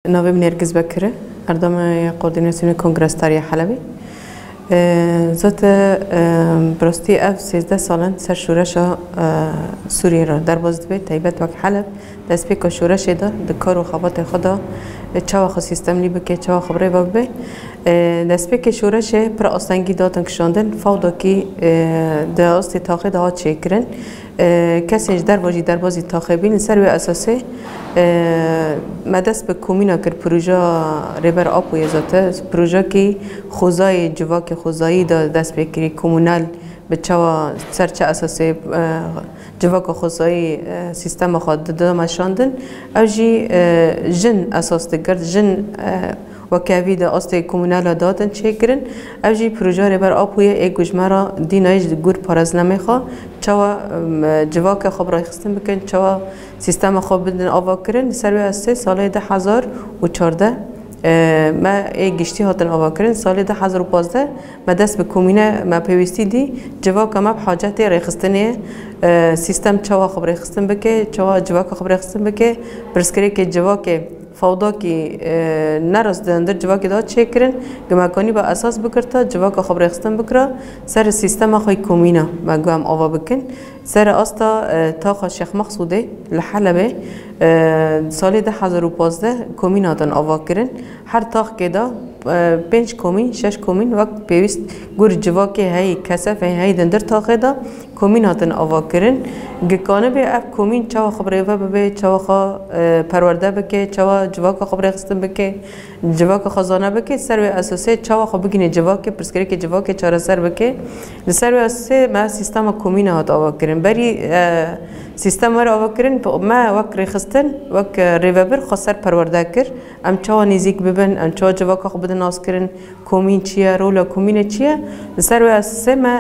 ناوی نرگس بکره اردام کوردیناسیون کنگرس تاریخ حلبی زات براستی اف 13 سالن سر شورش سوریه را در باز به تایبت وقت حلب دست به که شورش دا دکار و خبات خدا چه وقت سیستم لی بکه چه وقت خبره و به دست به که شورش پر آستانگی دادن کشاندن فودا کی دست تاخد ها چه کرن کسیش در بازی تاخبین سر و اساسه مدرس به کومینا کر پروژه ریبر آپوی زاته پروژه کی خوزای جواک خوزایی دست بکری کومونال به چوا سرچه اساسی جواک خوزایی سیستم خود دادم شاندن اوجی جن اساس دگرد جن وکاوی دا آسته کومونال دادن چه کرن اوجی پروژه ریبر آپوی یک گوشمارا دینایش گور پارازنامه خوا چوا جواک خب رای خستن بکن چوا سیستم خوب بدن آوا کرن سر و سه سال 2014 ما گشتی هاتن آوا کرن سال 2015 ما دست به کومینه ما پیوستی دی جواک ما بحاجت رای خستنه سیستم چوا خب رای خستن بکه چوا جواک خب رای خستن بکه برسکری که جواک فوضا کی نرس دندر جواک داد چه کرن گمکانی با اساس بکرتا جواک خبر اخستن بکرا سر سیستم خوی کومینا مگم آوا بکن سر استا تاخ شیخ مقصوده لحلبه سال 2015 کومینا دن آوا کرن هر تاخ که دا 5 کومین 6 کومین وقت پیوست گور جواک هی کسف هی دندر تاخ دا کومین هاتن آوا کرن گکانه به اف کومین چوا خبره و به چوا خا پرورده بکه چوا جواک خبره خستن بکه جواک خزانه بکه سر و اساسه چوا خو بگینه جواک پرسکری که جواک چاره سر بکه سر و اساسه ما سیستم کومین هات آوا کرن بری سیستم ور آوا کرن ما وک رخستن وک ریوبر خسر پرورده کر ام چوا نزیک ببن ام چوا جواک خو بدن ناس کرن کومین چیه رولا کومین چیه سر و اساسه ما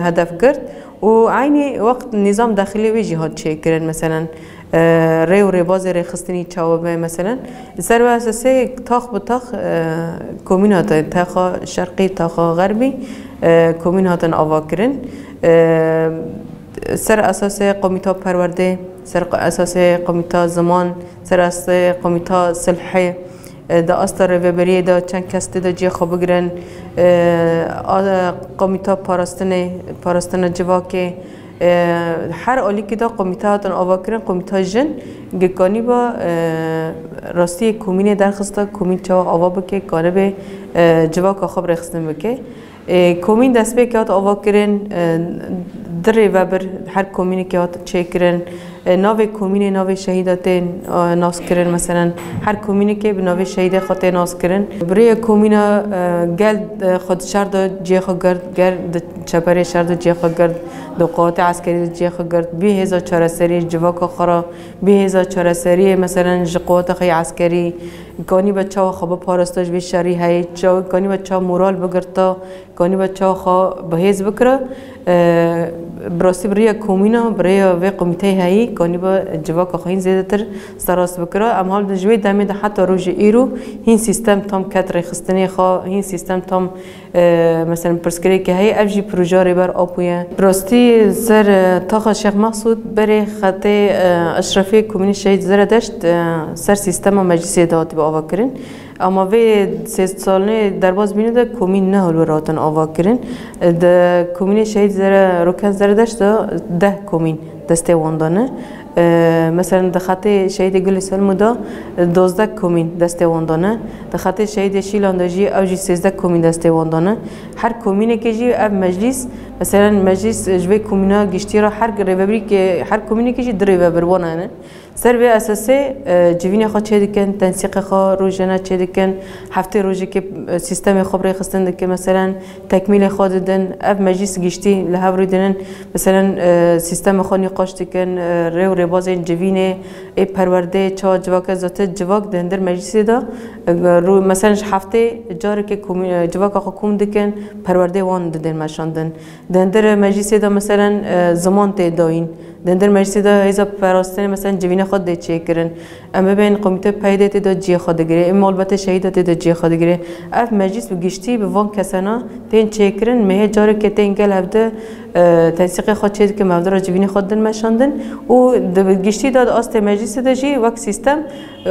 هدف کرد و عینی وقت نظام داخلی وی جهاد چه کرن مثلا ری و ریباز ری خستنی چوابه مثلا سر و اساسه تاخ به تاخ کومینات تاخ شرقی تاخ غربی کومیناتن آوا کرن سر اساسه قومیتا پرورده سر اساسه قومیتا زمان سر اساسه قومیتا صلحی دا استر ریبری دا چند کسته دا جی خوب گرن قومیتا پاراستن جواکه هر اولی که دا قومیتا هاتن آوا کرن قومیتا جن گکانی با راستی کومین درخسته کومین چوا آوا بکه کانه به جواک خوب رخستن بکه کومین دست به که هات آوا کرن دره و بر هر کومینی که هات چه کرن ناو کومین ناو شهیدات ناس کرن مثلا هر کومینی که به ناو شهید خاط ناس کرن برای کومینا گل خود شرد جی خو گرد چپره شرد جی خو گرد دو قوات عسکری جی خو گرد 2400 سری جواک خرا 2400 سری مثلا قوات خی عسکری کانی بچه ها خواب پارستاش به شری های کانی بچه ها مورال بگرتا کانی بچه ها خواب بهیز بکره براستی برای کومینا برای و قومیته هایی کانی با جواک خواهین زیاده تر سراس بکره اما حال دجوی دمی ده حتی روژ ایرو هین سیستم تام کتر خستنی خواه هین سیستم تام مثلا پرسکری که هایی افجی پروژه ریبر آپویه براستی سر تاخ شیخ مقصود برای خط اشرافی کومینی شهید زر داشت سر سیستم مجلسی داوتی با آوا کرن اما وی 3 ساله در باز بینید کومین نه هلو راتن آوا کرن د کومین شهید زر روکن زر داشت 10 کومین دسته واندانه مثلا د خط شهید گل سلمو دا 12 کومین دسته واندانه د خط شهید شیلانداجی اوجی 13 کومین دسته واندانه هر کومینه که جی اب مجلس مثلا مجلس جوی کومینا گشتی را هر ریوبری که هر کومینه که جی در ریوبر وانه سر به اساسه جوین خود چه دکن تنسیق خود روزانه چه دکن هفته روزی که سیستم خوب رای خستن که مثلا تکمیل خود دادن اب مجلس گشتی لحاظ دادن مثلا سیستم خود نقاش دکن ری و رباز جوین ای پرورده چه جواک ذات جواک دندر مجلس دا رو مثلا هفته جاری که جواک خود کوم دکن پرورده وان دادن مشاندن دندر مجلس دا مثلا زمان ته داین دندر مجلس دا ایزا پراستن مثلا جوین خود ده چه کرن اما بین قومیت پیدایت دا جی خود گره اما البته شهیدات دا جی خود گره اف مجلس بگشتی به وان کسانا تین چه کرن مه جاره که تین گل هفته تنسیق خود چه که مبدر جوین خود دن مشاندن و گشتی داد آست مجلس دا جی وقت سیستم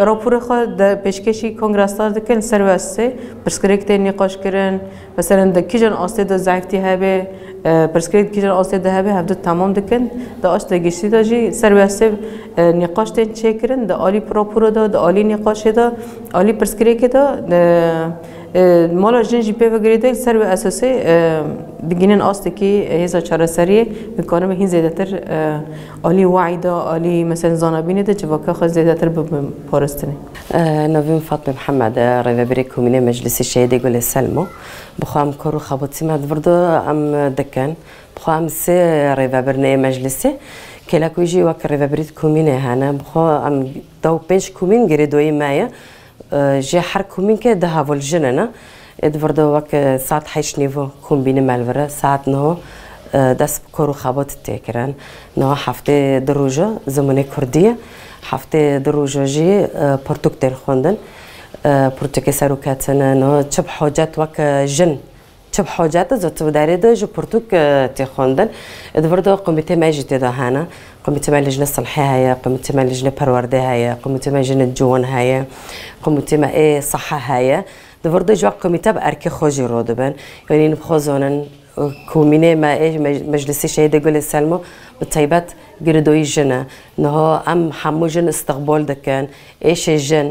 راپور خود در پیشکشی کنگرستار دکن سروسته پرسکریکت نقاش کردن مثلا در کیجان آسته در زعفتی هبه پرسکریکت کیجان آسته در هبه هفته تمام دکن در آش دگشتی داشی سروسته نقاش تن چه کردن در عالی راپور دا در عالی نقاش دا عالی پرسکریکت دا مالا جنجی پی وگریده سر به اساسی دگینن آسته که هزا چهار سریه میکنه به هین زیاده تر عالی وعی دا عالی مثلا زانبینه دا جواکا خواهد زیاده تر بپارستنه. نویم فاطمه محمد ریوبری کمیونه مجلس شهیده گل سلمو بخوام کارو خباتی مدورده ام دکن بخوام سه ریوبرنه مجلسه کلا کویجی وک ریوبریت کمیونه هنه بخوام دو پنج کمین گریدوی مایه جه هر کمین که ده هول جننا ادورده وک ساعت 8 نیو کمبینه ملوره ساعت نه دست کارو خبات تکران نه هفته دروجه زمانه کردیه هفته دروجه جی پرتوک در خوندن پرتوک سروکاتن نه چه حاجت وک جن چه حاجت زت وداره ده جو پرتوک تخوندن ادورده کمیته مجلس ده هانا کمیته مجلس صلحه هیا کمیته مجلس پرورده هیا کمیته مجلس جوان هیا کمیته ما صحه هیا ادورده جو کمیته بارک خوجی رو دبن یعنی نبخوزانن کومینه ما مجلس شهیده گل سلمو بطیبت گردوی جنه نه ام همو جن استقبال دکن ایش جن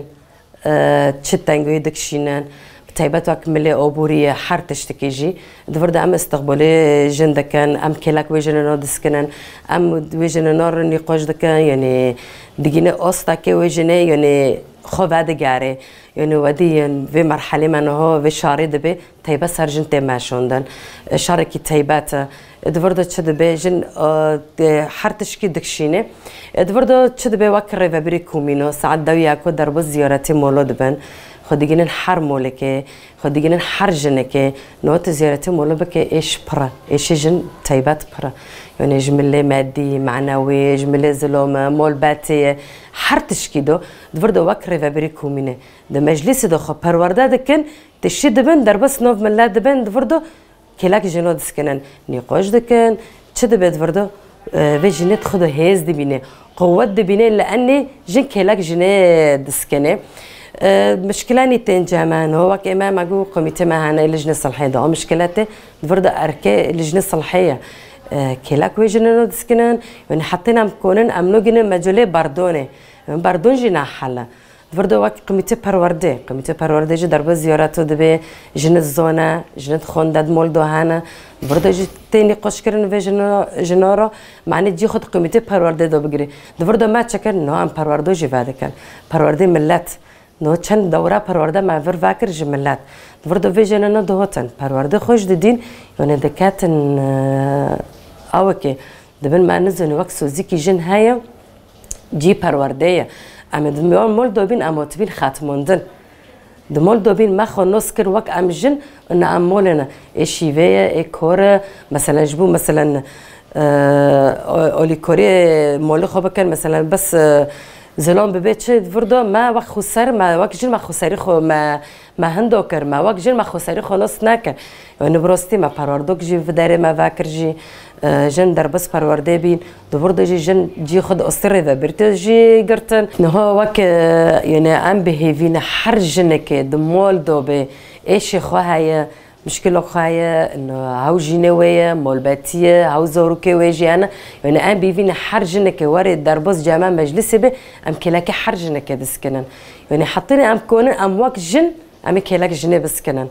چه تنگوی دکشینن بطيبات وك ملي أوبورية حر تشتكيجي دفرد أم استقبال جن دكان أم كلاك ويجن نار دسكنن أم ويجن نار نقاش دكان يعني دقينا أصتك ويجن يعني خواد جاري يعني ودي يعني في مرحلة من هو في شاري دبي طيبة سرجن تماشوندن شاركي طيبات دفرد تشد بي جن حر تشكي دكشينه دفرد تشد بي وك ريفابري كومينو ساعد دوي أكو درب زيارتي مولود بن خديجين الحر مولكه خديجين الحر جنكه نوت زيارتي مولبك إيش برا إيش جن طيبات برا يعني جملة مادي معنوي جملة ظلام مول باتي حر تشكيدو دفرد وك ريفابري كومينه ده مجلس ده خب پرورده دكن تشد بن دربس نوف ملات دبن دفردو كلاك جنو دسكنن نقاش دكن تشد بيت فردو في جنات خدو هيز دبينه قوات دبينه لأني جن كلاك جنة دسكنه مشكلاني تنجمان هو كإمام أقول قميتي معنا اللجنة الصلاحية ده مشكلاته فرد أركي اللجنة الصلاحية كلاك ويجنا ندسكنن يعني حطينا مكونن أمنو جنا مجولة باردونة باردون جنا حلا فرد وقت قميتي پرورده جي درب زياراتو دبي جنة الزونة جنة خونداد مولدو هانا فرد جي تاني قش كرن في جنارا معني جي خد قميتي پرورده دو بگیری فرد ما تشكر نو ام پروردو جي بعد كان پرورده ملت نو چند دوره پرورده معور واکر جملات دورده ویژن نه دوتن پرورده خوش ددین یعنی دکاتن آوکی دبن ما نزنی وقت سوزی کی جن هایا جی پرورده اما دمیان مول دوبین اماتبین خاتماندن دمول دوبین ما خونس کر وقت ام جن ان امولنا اشیوه کار مثلا جبو مثلا اولی کاری مال خوب کن مثلا بس زلام ببيت شد فردا ما وقت خسر ما وقت جن ما خسری خو ما هندو کر ما وقت جن ما خسری خلاص نکر يعني براستی ما پروردک جی و داره ما وکر جی جن در بس پرورده بین دو فردا جی جن جی خود استره و برت جی گرتن نه وقت يعني ام بهیوین هر جن که دمال دو به ایش خواهی مشكلة خايا إنه هاو جنوية مولباتية هاو زوروكي ويجي أنا يعني أنا بيفين حرجنك ورد دربوس جامع مجلس به أم كلاك حرجنك بسكنن يعني حطيني أم كونن أم وقت جن أم كلاك جنة بسكنن